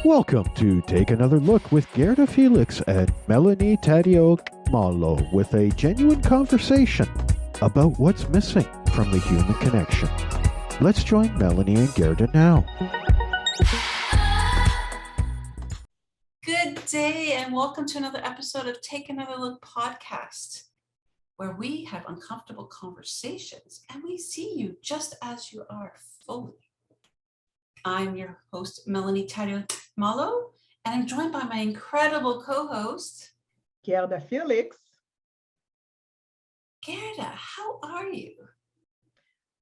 Welcome to Take Another Look with Gerda Felix and Melanie Taddeo Malo with a genuine conversation about what's missing from the human connection. Let's join Melanie and Gerda now. Good day and welcome to another episode of Take Another Look podcast, where we have uncomfortable conversations and we see you just as you are fully. I'm your host, Melanie Taddeo Malo, and I'm joined by my incredible co-host, Gerda Felix. Gerda, how are you?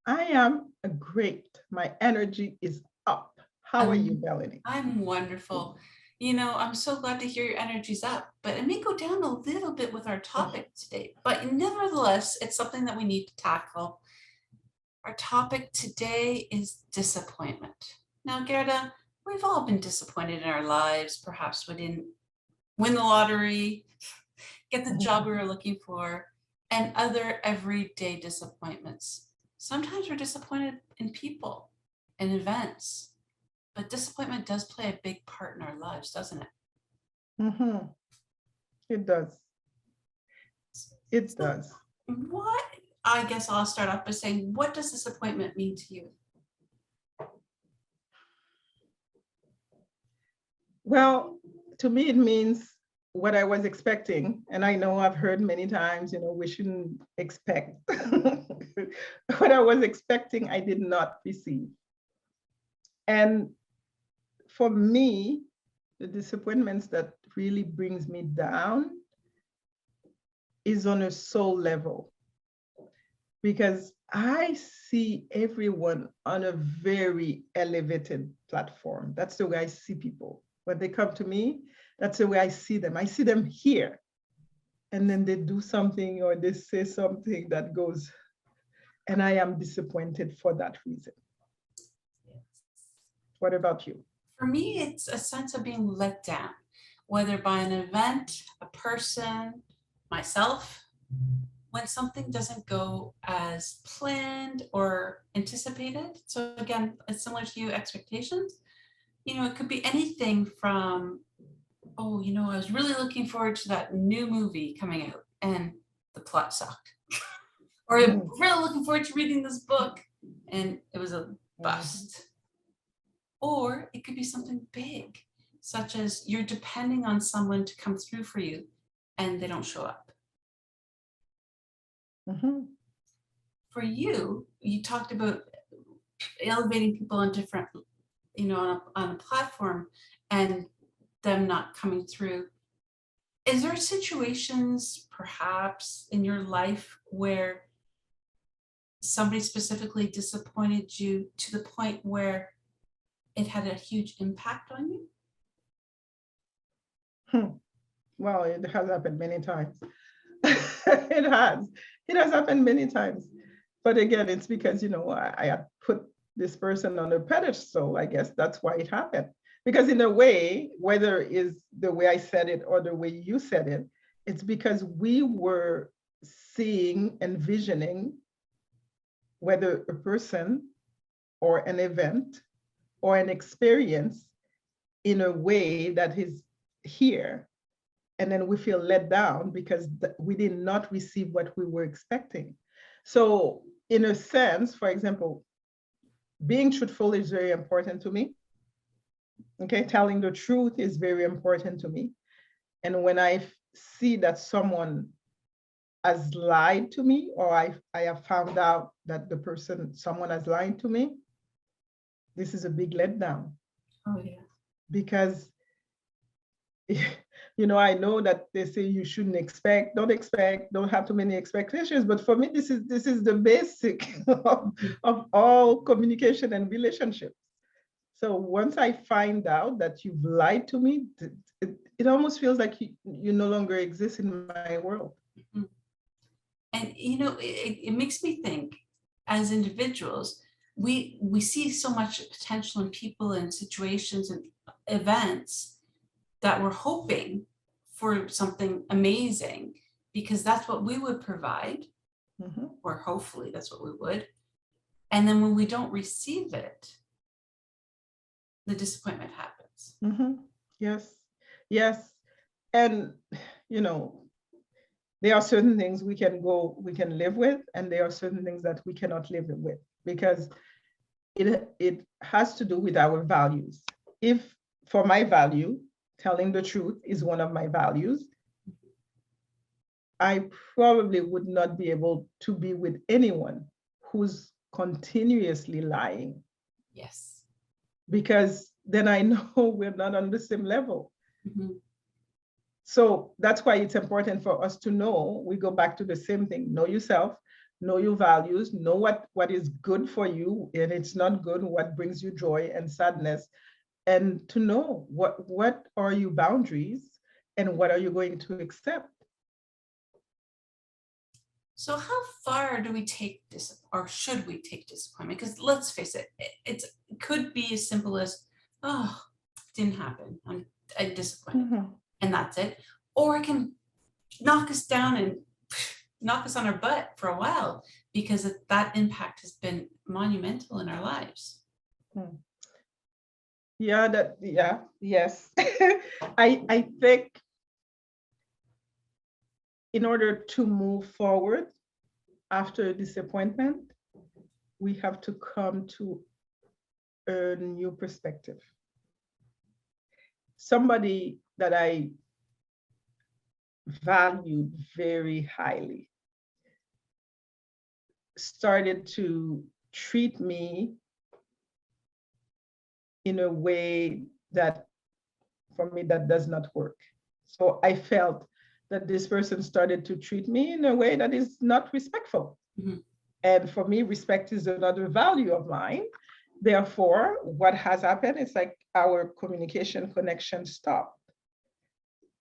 I am great. My energy is up. How are you, Melanie? I'm wonderful. You know, I'm so glad to hear your energy's up, but it may go down a little bit with our topic today, but nevertheless, it's something that we need to tackle. Our topic today is disappointment. Now, Gerda, we've all been disappointed in our lives. Perhaps we didn't win the lottery, get the job we were looking for, and other everyday disappointments. Sometimes we're disappointed in people and events, but disappointment does play a big part in our lives, doesn't it? Mm-hmm. It does. It does. What, I guess I'll start off by saying, what does disappointment mean to you? Well, to me, it means what I was expecting. And I know I've heard many times, we shouldn't expect. What I was expecting, I did not receive. And for me, the disappointments that really brings me down is on a soul level, because I see everyone on a very elevated platform. That's the way I see people. When they come to me, that's the way I see them. I see them here, and then they do something or they say something that goes, and I am disappointed for that reason. What about you? For me, it's a sense of being let down, whether by an event, a person, myself, when something doesn't go as planned or anticipated. So again, it's similar to you, expectations. It could be anything from, I was really looking forward to that new movie coming out and the plot sucked. Or I'm really looking forward to reading this book and it was a bust. Or it could be something big, such as you're depending on someone to come through for you and they don't show up. Mm-hmm. For you, you talked about elevating people on different, on a platform and them not coming through. Is there situations perhaps in your life where somebody specifically disappointed you to the point where it had a huge impact on you? Well, it has happened many times. It has happened many times. But again, it's because, I had put this person on a pedestal. I guess that's why it happened. Because in a way, whether it's the way I said it or the way you said it, it's because we were seeing, envisioning whether a person or an event or an experience in a way that is here. And then we feel let down because we did not receive what we were expecting. So in a sense, for example, being truthful is very important to me. Okay, telling the truth is very important to me. And when I see that someone has lied to me, or I have found out that someone has lied to me, this is a big letdown. Oh yeah. Because I know that they say you shouldn't don't have too many expectations. But for me, this is the basic of all communication and relationships. So once I find out that you've lied to me, it almost feels like you no longer exist in my world. Mm-hmm. And it makes me think, as individuals, we see so much potential in people and situations and events that we're hoping for something amazing because that's what we would provide, or hopefully that's what we would. And then when we don't receive it, the disappointment happens. consequence. Yes, yes. And, you know, there are certain things we can live with, and there are certain things that we cannot live with, because it has to do with our values. If for my value, telling the truth is one of my values, I probably would not be able to be with anyone who's continuously lying, Yes. because then I know we're not on the same level. Mhm. So that's why it's important for us to know, we go back to the same thing, know yourself, know your values, know what is good for you, and it's not good, what brings you joy and sadness, and to know what are your boundaries and what are you going to accept. So how far do we take this, or should we take disappointment? Because let's face it, it could be as simple as, oh, it didn't happen. I'm disappointed, and that's it. Or it can knock us down and knock us on our butt for a while, because that impact has been monumental in our lives. Yes. I think in order to move forward after disappointment, we have to come to a new perspective. Somebody that I valued very highly started to treat me in a way that, for me, that does not work. So I felt that this person started to treat me in a way that is not respectful. And for me, respect is another value of mine. Therefore, what has happened is like our communication connection stopped.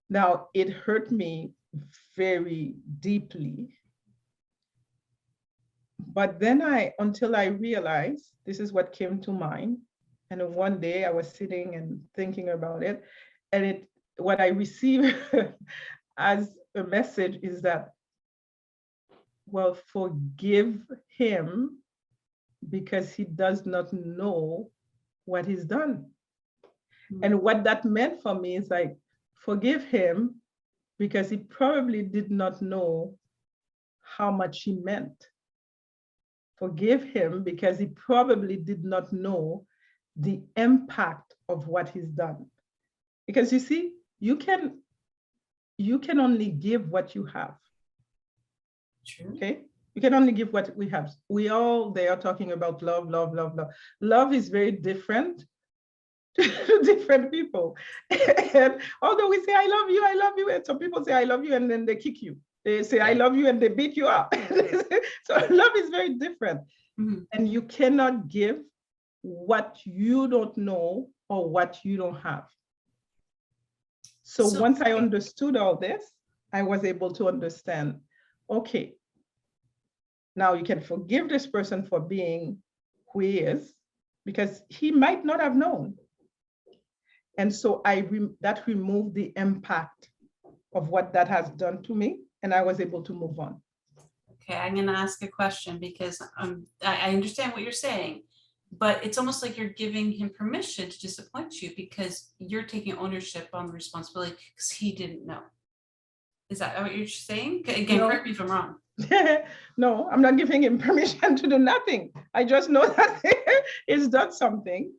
Now, it hurt me very deeply. But then until I realized, this is what came to mind. And one day I was sitting and thinking about it. And what I received as a message is that, well, forgive him because he does not know what he's done. And what that meant for me is like, forgive him because he probably did not know how much he meant. Forgive him because he probably did not know the impact of what he's done. Because you see, you can only give what you have. True. Okay? You can only give what we have. They are talking about love, love, love, love. Love is very different to different people. And although we say, I love you, and some people say, I love you, and then they kick you. They say, I love you, and they beat you up. So love is very different. And you cannot give what you don't know or what you don't have. So once I understood all this, I was able to understand, okay, now you can forgive this person for being who he is, because he might not have known. And so that removed the impact of what that has done to me, and I was able to move on. Okay, I'm going to ask a question because I understand what you're saying, but it's almost like you're giving him permission to disappoint you because you're taking ownership on the responsibility because he didn't know. Is that what you're saying? Again, correct me if I'm wrong. No, I'm not giving him permission to do nothing. I just know that he's done something,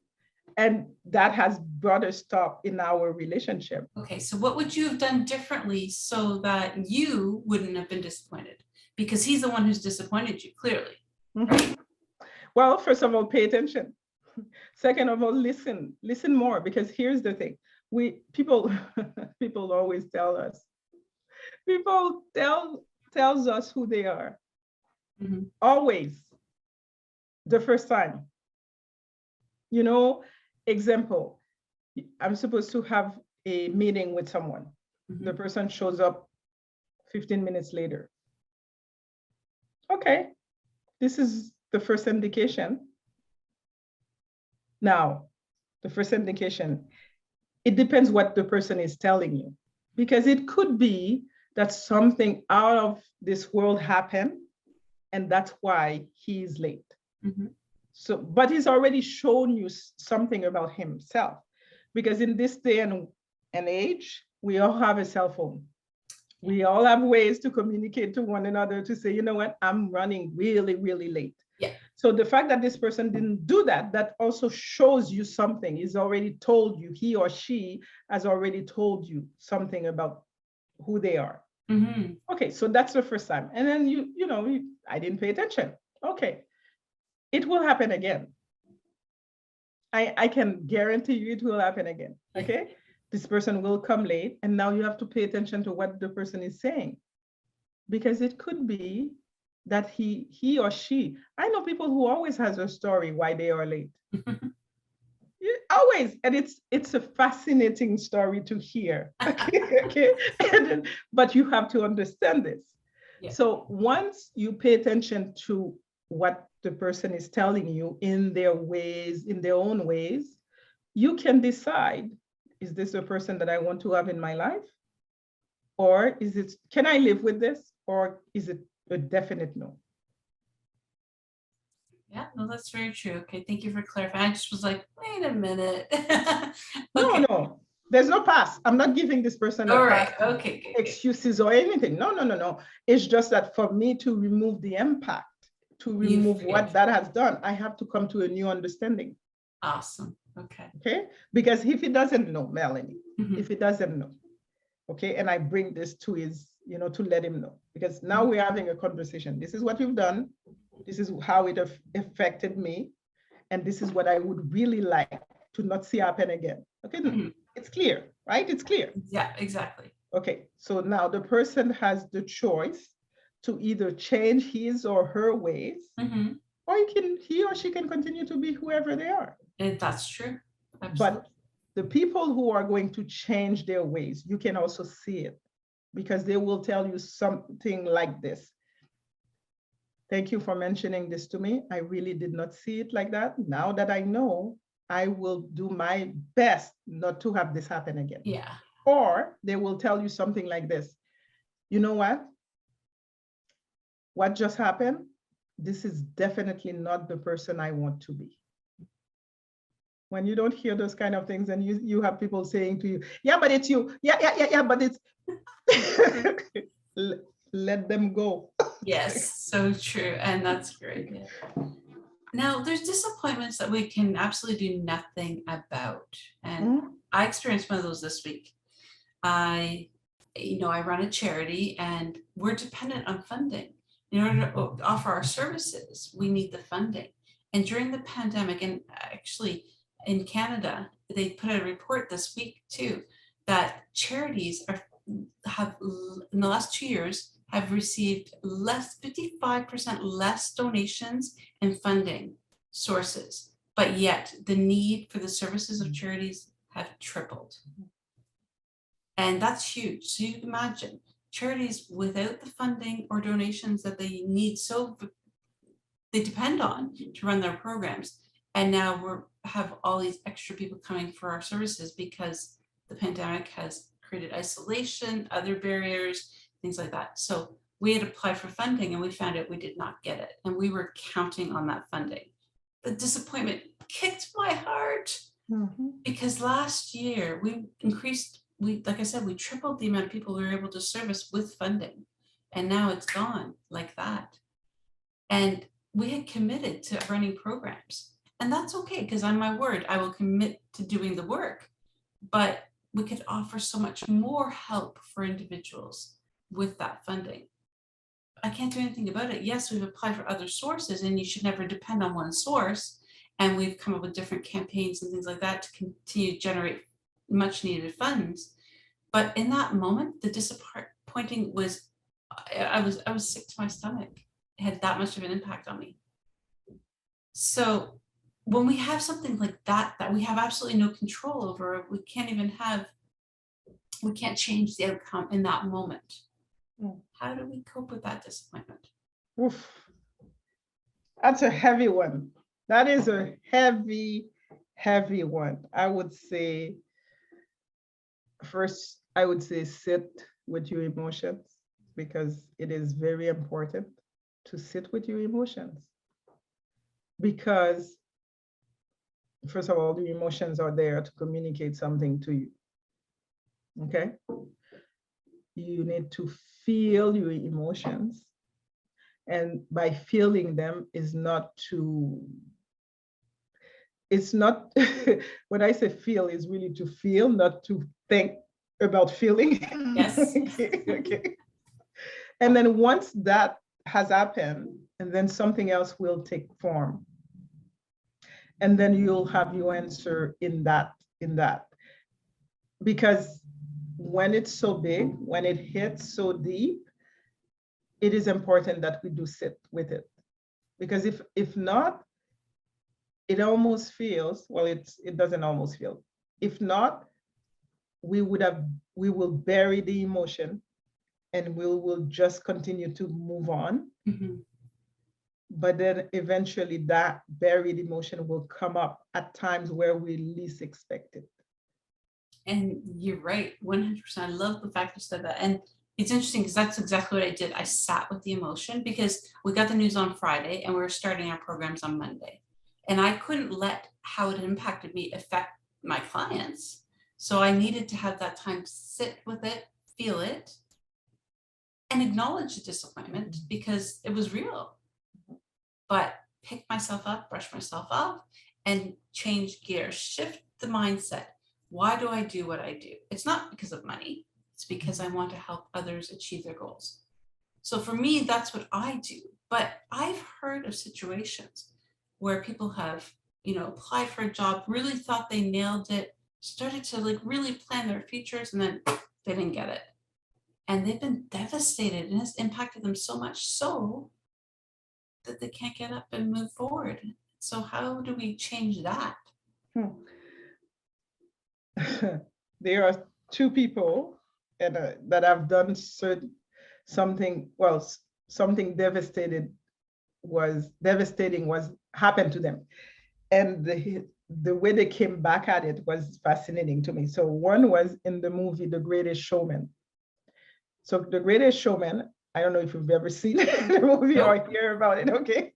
and that has brought a stop in our relationship. Okay, so what would you have done differently so that you wouldn't have been disappointed? Because he's the one who's disappointed you, clearly. Right? Well, first of all, pay attention. Second of all, listen more, because here's the thing. People always tell us, tells us who they are. Always the first time. Example, I'm supposed to have a meeting with someone. The person shows up 15 minutes later. Okay, this is the first indication. Now, the first indication, it depends what the person is telling you, because it could be that something out of this world happened, and that's why he's late. So, but he's already shown you something about himself. Because in this day and age, we all have a cell phone. We all have ways to communicate to one another to say, you know what, I'm running really, really late. Yeah. So the fact that this person didn't do that, that also shows you something. He's already told you, he or she has already told you something about who they are. Mm-hmm. Okay, so that's the first time. And then I didn't pay attention. Okay, it will happen again. I can guarantee you it will happen again. Okay, this person will come late, and now you have to pay attention to what the person is saying, because it could be that he or she. I know people who always has a story why they are late. Always, and it's a fascinating story to hear. Okay. But you have to understand this. Yeah. So once you pay attention to what the person is telling you in their ways, in their own ways, you can decide, is this a person that I want to have in my life? Or can I live with this? Or is it a definite no? Yeah, no, that's very true. Okay, thank you for clarifying. I just was like, wait a minute. Okay. No, there's no pass. I'm not giving this person all right. Okay. Excuses or anything. No. It's just that for me to remove the impact, to remove what that has done, I have to come to a new understanding. Awesome. Okay. Okay. Because if he doesn't know, Melanie, if he doesn't know, okay, and I bring this to his, to let him know, because now we're having a conversation. This is what you've done. This is how it affected me. And this is what I would really like to not see happen again. Okay, It's clear, right? It's clear. Yeah, exactly. Okay, so now the person has the choice to either change his or her ways, or he or she can continue to be whoever they are. And that's true. Absolutely. But the people who are going to change their ways, you can also see it, because they will tell you something like this. Thank you for mentioning this to me. I really did not see it like that. Now that I know, I will do my best not to have this happen again. Yeah. Or they will tell you something like this. You know what? What just happened? This is definitely not the person I want to be. When you don't hear those kind of things, and you have people saying to you, yeah, but it's you. Yeah, but it's let them go. Yes, so true. And that's great. Yeah. Now, there's disappointments that we can absolutely do nothing about. And I experienced one of those this week. I run a charity, and we're dependent on funding. In order to offer our services, we need the funding. And during the pandemic, and actually in Canada, they put out a report this week too, that charities have in the last 2 years have received 55% less donations and funding sources, but yet the need for the services of charities have tripled. And that's huge. So you can imagine charities without the funding or donations that they need, so they depend on to run their programs. And now we have all these extra people coming for our services because the pandemic has created isolation, other barriers, things like that. So we had applied for funding, and we found out we did not get it. And we were counting on that funding. The disappointment kicked my heart because last year like I said, we tripled the amount of people we were able to service with funding. And now it's gone like that. And we had committed to running programs. And that's okay, because on my word, I will commit to doing the work. But we could offer so much more help for individuals with that funding. I can't do anything about it. Yes, we've applied for other sources, and you should never depend on one source. And we've come up with different campaigns and things like that to continue to generate much needed funds. But in that moment, the disappointing was, I was sick to my stomach. It had that much of an impact on me. So when we have something like that we have absolutely no control over, we can't change the outcome in that moment. How do we cope with that disappointment? Oof. That's a heavy one. That is a heavy one. I would say, first, sit with your emotions, because it is very important to sit with your emotions. Because first of all, the emotions are there to communicate something to you. Okay? You need to feel your emotions. And by feeling them is not to, it's not, when I say feel, is really to feel, not to think about feeling. Yes. Okay. And then once that has happened, and then something else will take form. And then you'll have your answer in that. Because when it's so big, when it hits so deep, it is important that we do sit with it. Because if not, it almost feels, well, it doesn't almost feel. If not, we will bury the emotion and we will just continue to move on. Mhm. But then eventually that buried emotion will come up at times where we least expect it. And you're right, 100%. I love the fact you said that. And it's interesting because that's exactly what I did. I sat with the emotion because we got the news on Friday and we were starting our programs on Monday. And I couldn't let how it impacted me affect my clients. So I needed to have that time to sit with it, feel it, and acknowledge the disappointment because it was real. But pick myself up, brush myself off, and change gears, shift the mindset. Why do I do what I do? It's not because of money. It's because I want to help others achieve their goals. So for me, that's what I do. But I've heard of situations where people have, applied for a job, really thought they nailed it, started to like really plan their futures, and then they didn't get it. And they've been devastated, and it's impacted them so much so that they can't get up and move forward. So how do we change that? There are two people that have done something, well, something devastating was happened to them. And the way they came back at it was fascinating to me. So one was in the movie The Greatest Showman. So The Greatest Showman, I don't know if you've ever seen the movie or hear about it, okay?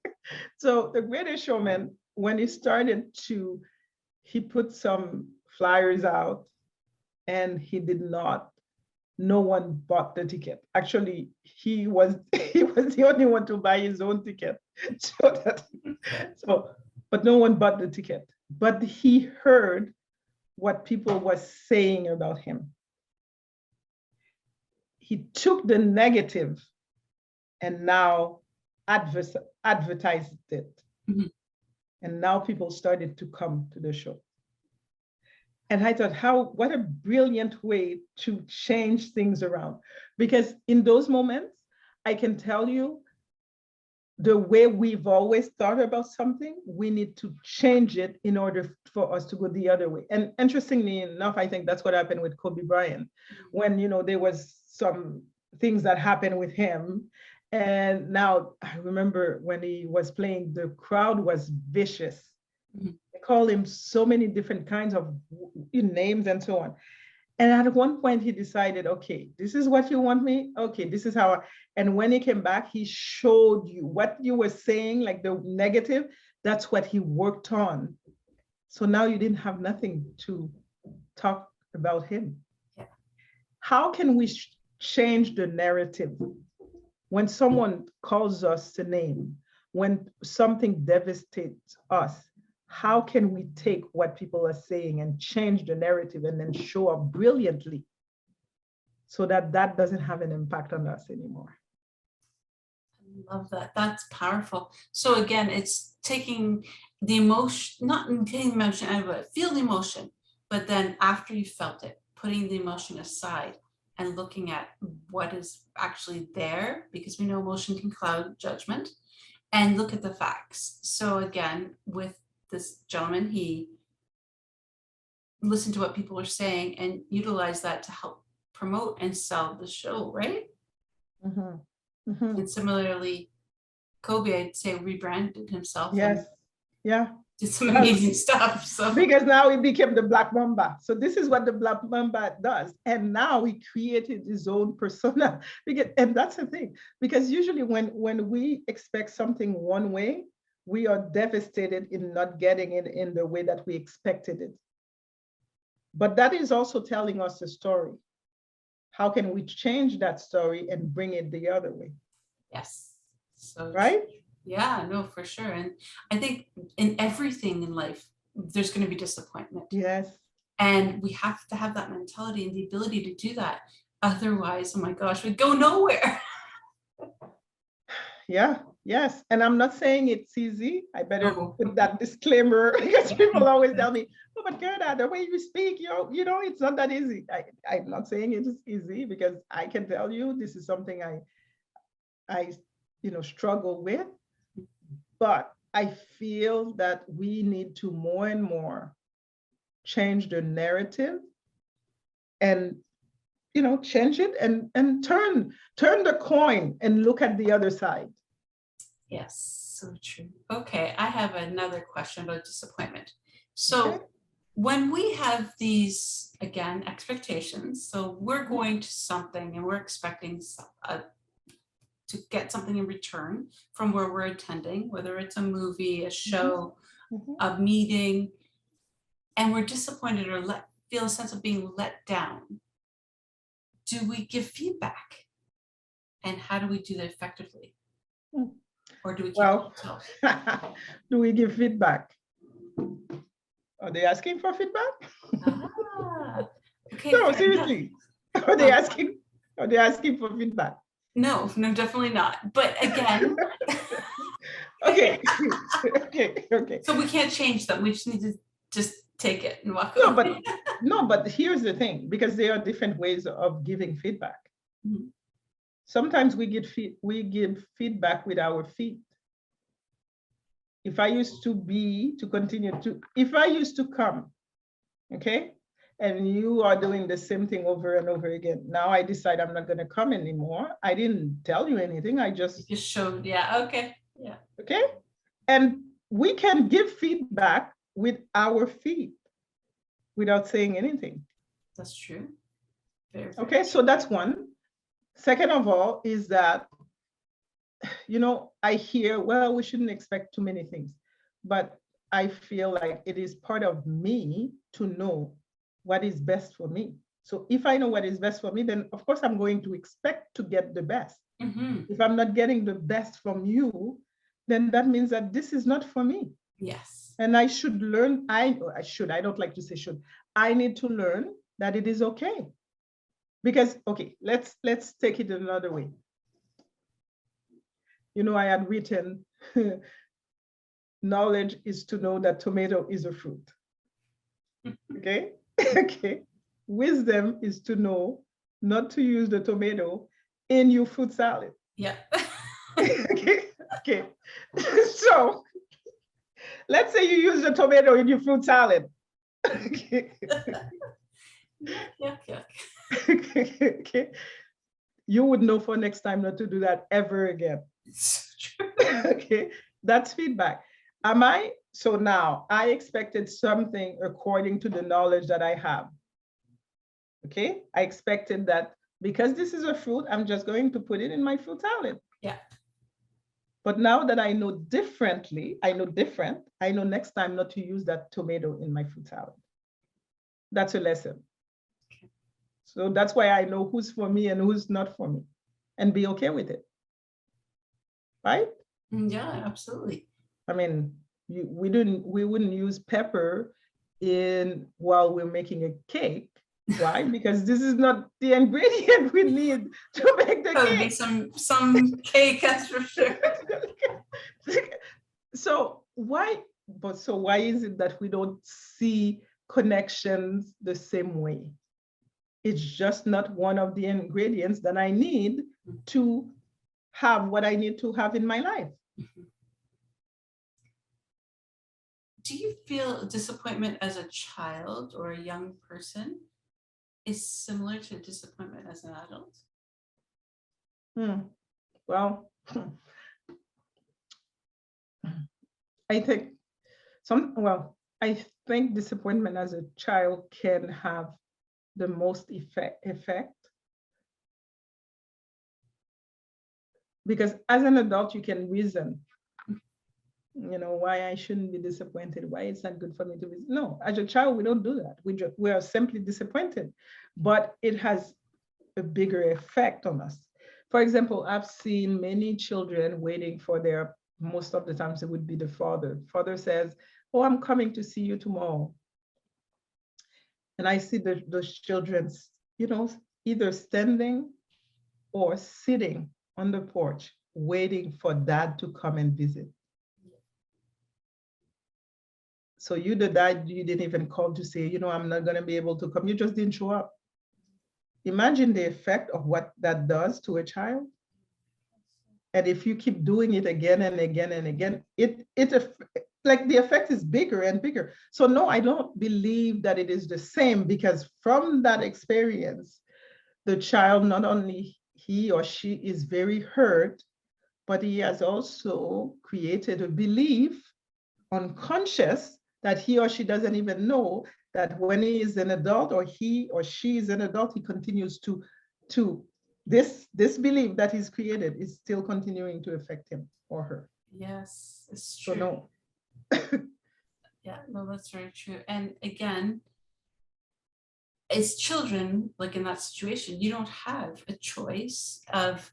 So The Greatest Showman, when he put some flyers out and no one bought the ticket. Actually, he was the only one to buy his own ticket. But no one bought the ticket. But he heard what people were saying about him. He took the negative and now advertised it. Mm-hmm. And now people started to come to the show. And I thought, what a brilliant way to change things around. Because in those moments, I can tell you, the way we've always thought about something, we need to change it in order for us to go the other way. And interestingly enough, I think that's what happened with Kobe Bryant, when there was some things that happened with him. And now I remember when he was playing, the crowd was vicious. Mm-hmm. They called him so many different kinds of names and so on. And at one point he decided, okay, this is what you want me? Okay, this is how. And when he came back, he showed you what you were saying, like the negative, that's what he worked on. So now you didn't have nothing to talk about him. Yeah. How can we change the narrative? When someone calls us a name, when something devastates us, how can we take what people are saying and change the narrative and then show up brilliantly so that doesn't have an impact on us anymore? I love that. That's powerful. So again, it's taking the emotion, not taking the emotion out of it, feel the emotion, but then after you felt it, putting the emotion aside and looking at what is actually there, because we know emotion can cloud judgment, and look at the facts. So again, with this gentleman, he listened to what people were saying and utilized that to help promote and sell the show, right? Mm-hmm. Mm-hmm. And similarly, Kobe, I'd say, rebranded himself. Yes. Yeah. Did some amazing stuff. So because now he became the Black Mamba. So this is what the Black Mamba does. And now he created his own persona. And that's the thing. Because usually when we expect something one way, we are devastated in not getting it in the way that we expected it. But that is also telling us a story. How can we change that story and bring it the other way? Yes. So Right? yeah, no, for sure. And I think in everything in life, there's going to be disappointment. Yes. And we have to have that mentality and the ability to do that. Otherwise, oh my gosh, we go nowhere. Yeah, yes. And I'm not saying it's easy. I better No. put that disclaimer because people always tell me, oh, but Gerda, the way you speak, you know, it's not that easy. I'm not saying it is easy because I can tell you this is something I struggle with. But I feel that we need to more and more change the narrative and change it and turn the coin and look at the other side. Yes, so true. Okay, I have another question about disappointment. So Okay. when we have these, again, expectations, so we're going to something and we're expecting to get something in return from where we're attending, whether it's a movie, a show, Mhm. a meeting, and we're disappointed or feel a sense of being let down. Do we give feedback? And how do we do that effectively? Hmm. Or do we keep it Well, to ourselves? do we give feedback? Are they asking for feedback? Ah, okay, No, fair enough. seriously. Are they asking for feedback? No, definitely not. But again, Okay. Okay. so we can't change them. We just need to just take it and walk No, away. but here's the thing, because there are different ways of giving feedback. Mhm. Sometimes we give feedback with our feet. If I used to come, okay, and you are doing the same thing over and over again, now I decide I'm not going to come anymore. I didn't tell you anything. I just showed, yeah, okay, yeah. Okay, and we can give feedback with our feet without saying anything. That's true. Very, very Okay, so that's one. Second of all is that, I hear, well, we shouldn't expect too many things, but I feel like it is part of me to know what is best for me. So if I know what is best for me, then of course I'm going to expect to get the best. Mhm. If I'm not getting the best from you, then that means that this is not for me. Yes. And I should learn, I don't like to say should, I need to learn that it is okay. Because, okay, let's take it another way. I had written, knowledge is to know that tomato is a fruit. Okay? Okay. Wisdom is to know not to use the tomato in your fruit salad. Yeah. Okay. Okay. So let's say you use the tomato in your fruit salad. Okay. Yuck, yuck. Okay. You would know for next time not to do that ever again. It's true. Okay. That's feedback. So now I expected something according to the knowledge that I have. Okay. I expected that because this is a fruit, I'm just going to put it in my fruit salad. Yeah. But now that I know differently, I know next time not to use that tomato in my fruit salad. That's a lesson. Okay. So that's why I know who's for me and who's not for me, and be okay with it. Right? Yeah, absolutely. I mean, we wouldn't use pepper while we're making a cake. Why? Because this is not the ingredient we need to make the Probably cake. some cake, that's for sure. So why is it that we don't see connections the same way? It's just not one of the ingredients that I need to have what I need to have in my life. Do you feel disappointment as a child or a young person is similar to disappointment as an adult? Well, I think I think disappointment as a child can have the most effect. Because as an adult, you can reason. why I shouldn't be disappointed, why it's not good for me to visit. No, as a child, we don't do that. We are simply disappointed, but it has a bigger effect on us. For example, I've seen many children waiting for most of the times it would be the father. Father says, oh, I'm coming to see you tomorrow. And I see those children, either standing or sitting on the porch, waiting for dad to come and visit. So you, the dad, you didn't even call to say, I'm not going to be able to come. You just didn't show up. Imagine the effect of what that does to a child. And if you keep doing it again and again and again, like the effect is bigger and bigger. So no, I don't believe that it is the same, because from that experience, the child, not only he or she is very hurt, but he has also created a belief, unconscious, that he or she doesn't even know, that when he is an adult, or he or she is an adult, he continues to this belief that he's created is still continuing to affect him or her. Yes, it's true. So no. Yeah, no, that's very true. And again, as children, like in that situation, you don't have a choice of,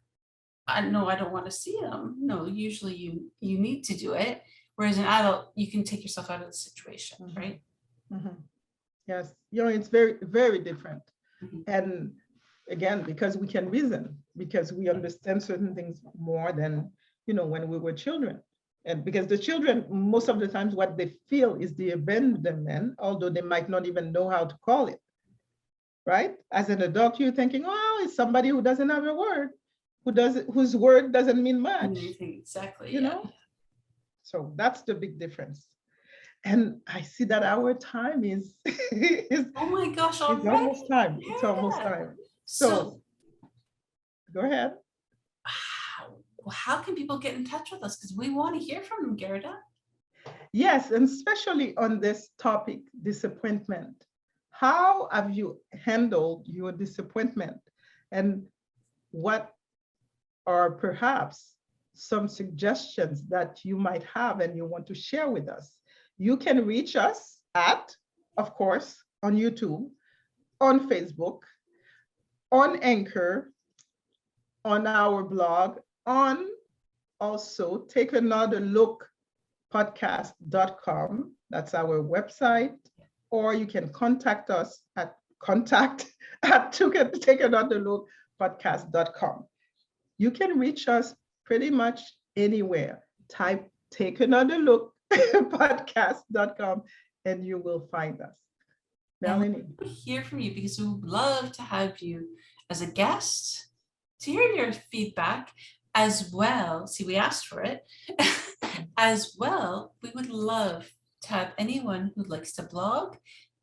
no, I don't want to see them. No, usually you need to do it. Whereas an adult, you can take yourself out of the situation, Mm-hmm. right? Mm-hmm. Yes, it's very, very different. Mm-hmm. And again, because we can reason, because we understand certain things more than, when we were children. And because the children, most of the times, what they feel is the abandonment, although they might not even know how to call it, right? As an adult, you're thinking, oh, it's somebody who doesn't have a word, whose word doesn't mean much. Exactly. You know? So that's the big difference. And I see that our time is oh my gosh, it's almost time. It's almost time. So go ahead. How can people get in touch with us? Because we want to hear from them, Gerda. Yes, and especially on this topic, disappointment. How have you handled your disappointment? And what are perhaps some suggestions that you might have and you want to share with us? You can reach us at, of course, on YouTube, on Facebook, on Anchor, on our blog, on also Take Another Look podcast.com. That's our website. Or you can contact us at Take Another Look podcast.com. You can reach us pretty much anywhere. Type Take Another Look podcast.com and you will find us. Melanie. We'll hear from you, because we would love to have you as a guest to hear your feedback as well. See, we asked for it. As well, we would love to have anyone who likes to blog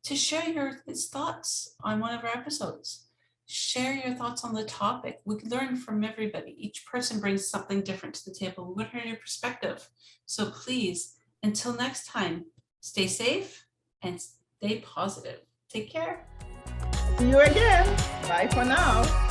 to share his thoughts on one of our episodes. Share your thoughts on the topic. We learn from everybody. Each person brings something different to the table. We want to hear your perspective. So please, until next time, stay safe and stay positive. Take care. See you again. Bye for now.